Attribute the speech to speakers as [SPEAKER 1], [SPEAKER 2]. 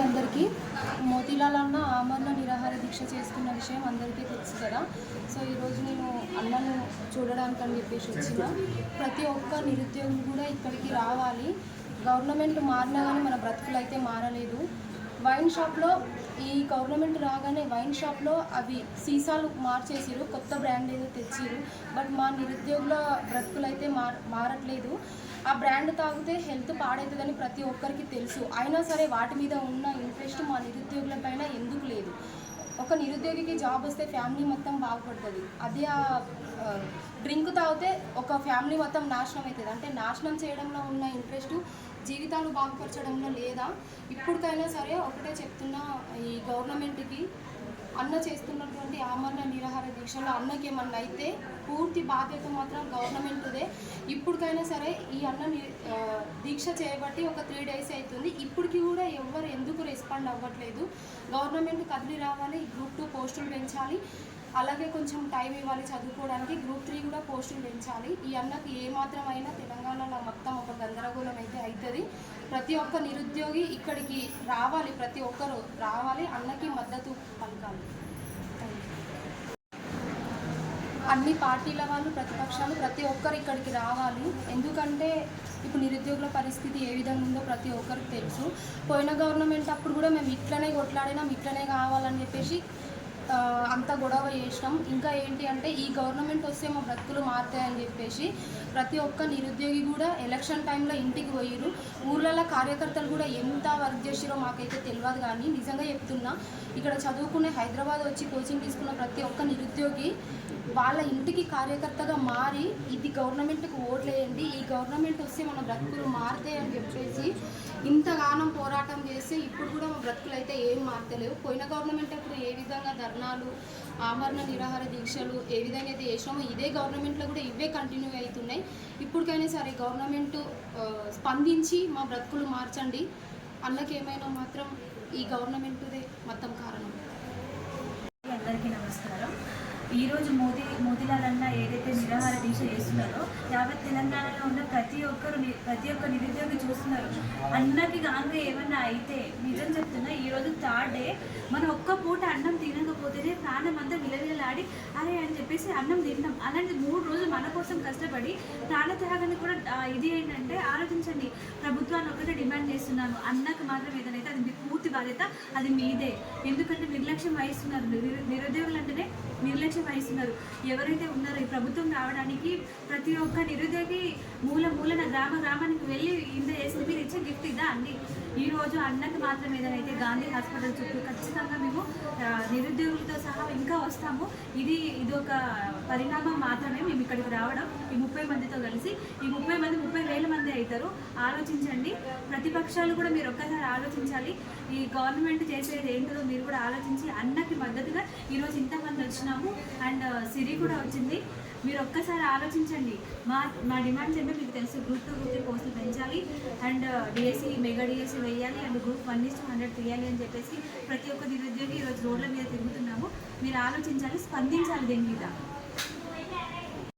[SPEAKER 1] అందరికీ మోతీలాల్ అన్న ఆమరణ నిరాహార దీక్ష చేస్తున్న విషయం అందరికీ తెలుసు కదా. సో ఈరోజు నేను అన్నను చూడడానికి అని చెప్పేసి వచ్చిన. ప్రతి ఒక్క నిరుద్యోగి కూడా ఇక్కడికి రావాలి. గవర్నమెంట్ మారినా కానీ మన బ్రతుకులు అయితే మారలేదు. వైన్ షాప్లో ఈ గవర్నమెంట్ రాగానే వైన్ షాప్లో అవి సీసాలు మార్చేసిరు, కొత్త బ్రాండ్ ఏదో తెచ్చిరు. బట్ మా నిరుద్యోగుల బ్రతుకులు అయితే మారట్లేదు. ఆ బ్రాండ్ తాగితే హెల్త్ పాడవుతుందని ప్రతి ఒక్కరికి తెలుసు. అయినా సరే వాటి మీద ఉన్న ఇంట్రెస్ట్ మా నిరుద్యోగుల పైన ఎందుకు లేదు? ఒక నిరుద్యోగికి జాబ్ వస్తే ఫ్యామిలీ మొత్తం బాగుపడుతుంది. అదే ఆ డ్రింక్ తాగితే ఒక ఫ్యామిలీ మొత్తం నాశనం అవుతుంది. అంటే నాశనం చేయడంలో ఉన్న ఇంట్రెస్ట్ జీవితాలు బాగుపరచడంలో లేదా? ఇప్పటికైనా సరే ఒకటే చెప్తున్నా, ఈ గవర్నమెంట్కి అన్న చేస్తున్నటువంటి ఆమరణ నిరాహార దీక్షలో అన్నకి ఏమన్నా అయితే పూర్తి బాధ్యత మాత్రం గవర్నమెంట్దే. ఇప్పటికైనా సరే ఈ అన్న దీక్ష చేయబట్టి ఒక 3 days అవుతుంది. ఇప్పటికి కూడా ఎవరు ఎందుకు రెస్పాండ్ అవ్వట్లేదు? గవర్నమెంట్ కదిలి రావాలి. Group 2 పోస్టులు పెంచాలి. అలాగే కొంచెం టైం ఇవ్వాలి చదువుకోవడానికి. Group 3 కూడా పోస్టులు పెంచాలి. ఈ అన్నకి ఏమాత్రమైనా తెలంగాణలో మొత్తం ఒక గందరగోళం అయితే అవుతుంది. ప్రతి ఒక్క నిరుద్యోగి ఇక్కడికి రావాలి, ప్రతి ఒక్కరు రావాలి, అన్నకి మద్దతు పలకాలి. అన్ని పార్టీల వాళ్ళు, ప్రతిపక్షాలు ప్రతి ఒక్కరు ఇక్కడికి రావాలి. ఎందుకంటే ఇప్పుడు నిరుద్యోగుల పరిస్థితి ఏ విధంగా ఉందో ప్రతి ఒక్కరికి తెలుసు. పోయిన గవర్నమెంట్ అప్పుడు కూడా మేము ఇట్లనే కొట్లాడినాం, ఇట్లనే కావాలని చెప్పేసి అంత గొడవ చేసినాం. ఇంకా ఏంటి అంటే ఈ గవర్నమెంట్ వస్తే మా బ్రతుకులు మారుతాయని చెప్పేసి ప్రతి ఒక్క నిరుద్యోగి కూడా ఎలక్షన్ టైంలో ఇంటికి పోయిరు. ఊర్లలో కార్యకర్తలు కూడా ఎంత వర్క్ చేసిరో మాకైతే తెలియదు. కానీ నిజంగా చెప్తున్నా, ఇక్కడ చదువుకునే హైదరాబాద్ వచ్చి కోచింగ్ తీసుకున్న ప్రతి ఒక్క నిరుద్యోగి వాళ్ళ ఇంటికి కార్యకర్తగా మారి ఇది గవర్నమెంట్కి ఓట్లేయండి, ఈ గవర్నమెంట్ వస్తే మన బ్రతుకులు మారుతాయి అని చెప్పేసి ఇంతగానం పోరాటం చేస్తే ఇప్పుడు కూడా మా బ్రతుకులు అయితే ఏం మారతలేవు. పోయిన గవర్నమెంట్ అప్పుడు ఏ విధంగా ధర్నాలు, ఆమరణ నిరాహార దీక్షలు ఏ విధంగా అయితే చేసినామో ఇదే గవర్నమెంట్లో కూడా ఇవే కంటిన్యూ అవుతున్నాయి. ఇప్పటికైనా సరే గవర్నమెంట్ స్పందించి మా బ్రతుకులు మార్చండి. అన్నకి ఏమైనా మాత్రం ఈ గవర్నమెంట్దే మొత్తం కారణం.
[SPEAKER 2] అందరికీ నమస్కారం. ఈరోజు మోతీలాల్ అన్న ఏదైతే నిరాహార దీక్ష చేస్తున్నారో యావత్ తెలంగాణలో ఉన్న ప్రతి ఒక్క నిరుద్యోగి చూస్తున్నారు. అన్నకి గాంగా ఏమన్నా అయితే నిజం చెప్తున్నా, ఈరోజు 3rd day మనం ఒక్క పూట అన్నం తినకపోతేనే ప్రాణం అంతా విలవిలాడి అరే అని చెప్పేసి అన్నం తింటాం. అలాంటి 3 రోజులు మన కోసం కష్టపడి ప్రాణత్యాగాన్ని కూడా ఇది ఏంటంటే ఆలోచించండి. ప్రభుత్వాన్ని ఒకటే డిమాండ్ చేస్తున్నాను, అన్నకు మాత్రం ఏదైతే అది పూర్తి బాధ్యత అది మీదే. ఎందుకంటే నిర్లక్ష్యం వహిస్తున్నారు. నిరుద్యోగులు అంటేనే నిర్లక్ష్యం వహిస్తున్నారు. ఎవరైతే ఉన్నారో ఈ ప్రభుత్వం రావడానికి ప్రతి ఒక్క నిరుద్యోగి మూలన గ్రామానికి వెళ్ళి ఇంత చేసి మీరు ఇచ్చే గిఫ్ట్ ఇదా అండి? ఈరోజు అన్నకి మాత్రం ఏదైతే గాంధీ హాస్పిటల్ చుట్టూ ఖచ్చితంగా మేము నిరుద్యోగులతో సహా ఇంకా వస్తాము. ఇది ఒక పరిణామం మాత్రమే మేము ఇక్కడికి రావడం. ఈ 30 మందితో కలిసి ఈ 30 మంది 30,000 మంది అవుతారు. ఆలోచించండి. ప్రతిపక్షాలు కూడా మీరు ఒక్కసారి ఆలోచించాలి. ఈ గవర్నమెంట్ చేసేది ఏంటో మీరు కూడా ఆలోచించి అన్నకి మద్దతుగా ఈరోజు ఇంతమంది వచ్చినాము. అండ్ సిరి కూడా వచ్చింది. మీరు ఒక్కసారి ఆలోచించండి. మా డిమాండ్స్ ఏంటో మీకు తెలుసు. Group 2 Group 3 పోస్టులు పెంచాలి అండ్ డిఎస్సి మెగా డిఎస్సి వేయాలి అండ్ Group 1:100 తీయాలి అని చెప్పేసి ప్రతి ఒక్క నిరుద్యోగి ఈరోజు రోడ్ల మీద తిరుగుతున్నాము. మీరు ఆలోచించాలి, స్పందించాలి దీని మీద.